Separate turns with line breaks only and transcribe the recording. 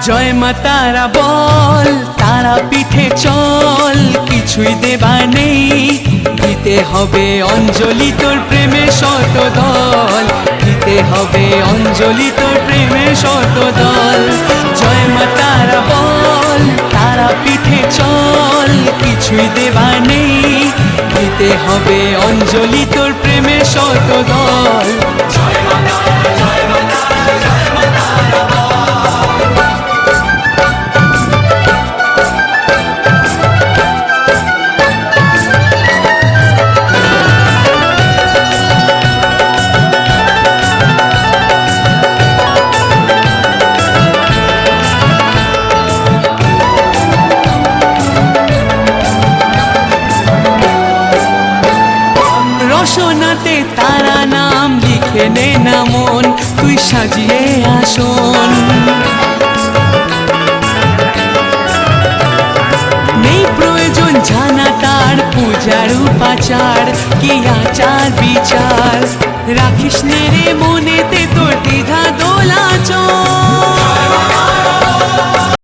জয় মা তারা বল, তারা পিঠে চল, কিছুই দেবার নেই, দিতে হবে অঞ্জলি তোর প্রেমে শত দল, দিতে হবে অঞ্জলি তোর প্রেমে শত দল। জয় মা তারা বল, তারা পিঠে চল, কিছুই দেবার নেই, দিতে হবে অঞ্জলি তোর প্রেমে শত দল। জয় মা তারা, জয় মা তারা, জয় মা তারা বল। রসনাতে তারা নাম লিখে নে না মন, তুই সাজিয়ে আসন। নেই প্রয়োজন জানা তার পূজার উপাচার, কি আচার বিচার, রাখিস নে রে মনেতে তোর